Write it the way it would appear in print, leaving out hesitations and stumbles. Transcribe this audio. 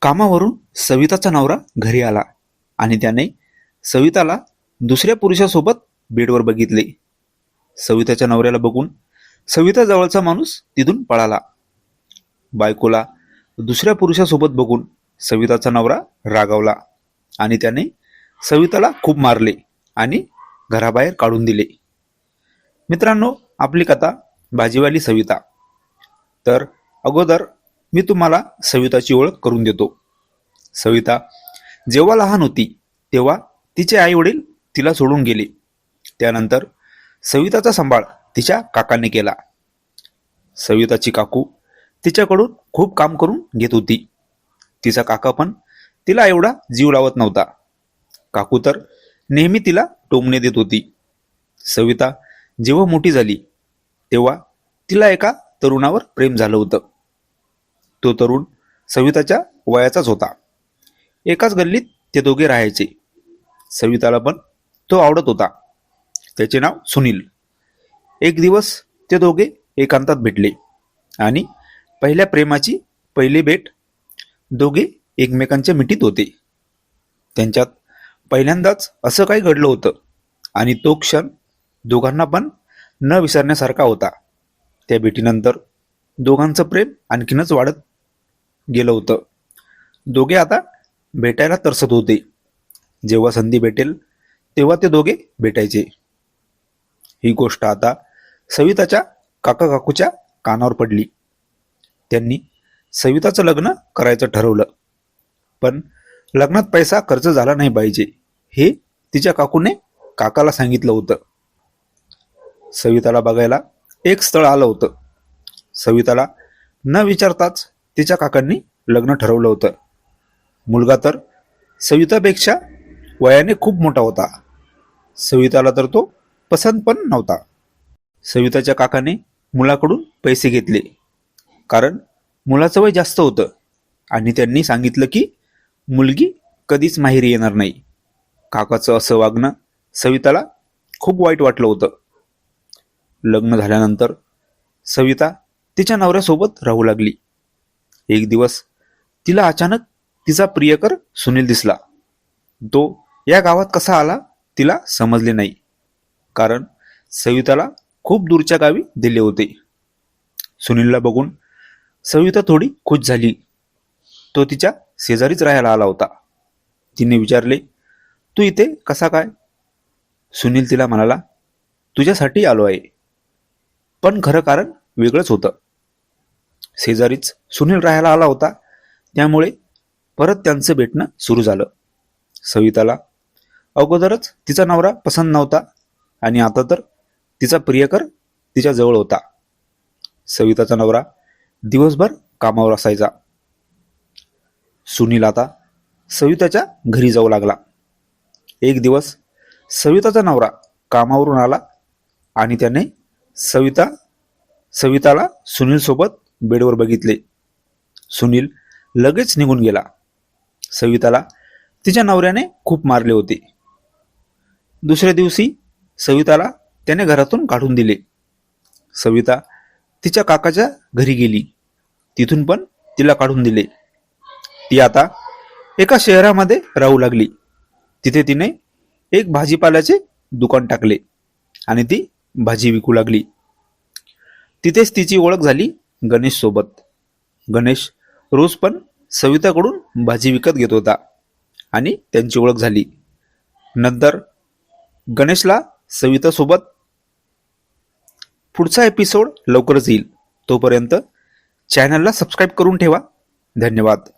कामावरून सविताचा नवरा घरी आला आणि त्याने सविताला दुसऱ्या पुरुषासोबत बेडवर बघितले. सविताच्या नवऱ्याला बघून सविता जवळचा माणूस तिथून पळाला. बायकोला दुसऱ्या पुरुषासोबत बघून सविताचा नवरा रागावला आणि त्याने सविताला खूप मारले आणि घराबाहेर काढून दिले. मित्रांनो, आपली कथा भाजीवाली सविता. तर अगोदर मी तुम्हाला सविताची ओळख करून देतो. सविता जेव्हा लहान होती तेव्हा तिचे आई वडील तिला सोडून गेले. त्यानंतर सविताचा सांभाळ तिच्या काकाने केला. सविताची काकू तिच्याकडून खूप काम करून घेत होती. तिचा काका पण तिला एवढा जीव लावत नव्हता. काकू तर नेहमी तिला टोमणे देत होती. सविता जेव्हा मोठी झाली तेव्हा तिला एका तरुणावर प्रेम झालं होतं. तो तरुण सविताच्या वयाचाच होता. एकाच गल्लीत ते दोघे राहायचे. सविताला पण तो आवडत होता. त्याचे नाव सुनील. एक दिवस ते दोघे एकांतात भेटले आणि पहिल्या प्रेमाची पहिली भेट. दोघे एकमेकांच्या मिठीत होते. त्यांच्यात पहिल्यांदाच असं काही घडलं होतं आणि तो क्षण दोघांना पण न विसरण्यासारखा होता. त्या भेटीनंतर दोघांचं प्रेम आणखीनच वाढत गेलं होतं. दोघे आता भेटायला तरसत होते. जेव्हा संधी भेटेल तेव्हा ते दोघे भेटायचे. ही गोष्ट आता सविताच्या काका काकूच्या कानावर पडली. त्यांनी सविताचं लग्न करायचं ठरवलं. पण लग्नात पैसा खर्च झाला नाही पाहिजे हे तिच्या काकूने काकाला सांगितलं होतं. सविताला बघायला एक स्थळ आलं होतं. सविताला न विचारताच तिच्या काकांनी लग्न ठरवलं होतं. मुलगा तर सवितापेक्षा वयाने खूप मोठा होता. सविताला तर तो पसंत पण नव्हता. सविताच्या काकाने मुलाकडून पैसे घेतले कारण मुलाचं वय जास्त होतं आणि त्यांनी सांगितलं की मुलगी कधीच माहेरी येणार नाही. काकाचं असं वागणं सविताला खूप वाईट वाटलं होतं. लग्न झाल्यानंतर सविता तिच्या नवऱ्यासोबत राहू लागली. एक दिवस तिला अचानक तिचा प्रियकर सुनील दिसला. तो या गावात कसा आला तिला समजले नाही कारण सविताला खूप दूरच्या गावी दिले होते. सुनीलला बघून सविता थोडी खुश झाली. तो तिच्या शेजारीच राहायला आला होता. तिने विचारले, तू इथे कसा काय? सुनील तिला म्हणाला, तुझ्यासाठी आलो आहे. पण खरं कारण वेगळंच होतं. शेजारीच सुनील राहायला आला होता त्यामुळे परत त्यांचं भेटणं सुरू झालं. सविताला अगोदरच तिचा नवरा पसंत नव्हता आणि आता तर तिचा प्रियकर तिच्या जवळ होता. सविताचा नवरा दिवसभर कामावर असायचा. सुनील आता सविताच्या घरी जाऊ लागला. एक दिवस सविताचा नवरा कामावरून आला आणि त्याने सविताला सुनील सोबत बेडवर बघितले. सुनील लगेच निघून गेला. सविताला तिच्या नवऱ्याने खूप मारले होते. दुसऱ्या दिवशी सविताला त्याने घरातून काढून दिले. सविता तिच्या काकाच्या घरी गेली. तिथून पण तिला काढून दिले. ती आता एका शहरामध्ये राहू लागली. तिथे तिने एक भाजीपाल्याचे दुकान टाकले आणि ती भाजी विकू लागली. तिथेच तिची ओळख झाली गणेश सोबत. गणेश रोज पण सविताकडून भाजी विकत घेत होता आणि त्यांची ओळख झाली. नंतर गणेशला सवितासोबत पुढचा एपिसोड लवकरच येईल. तोपर्यंत चॅनलला सबस्क्राईब करून ठेवा. धन्यवाद.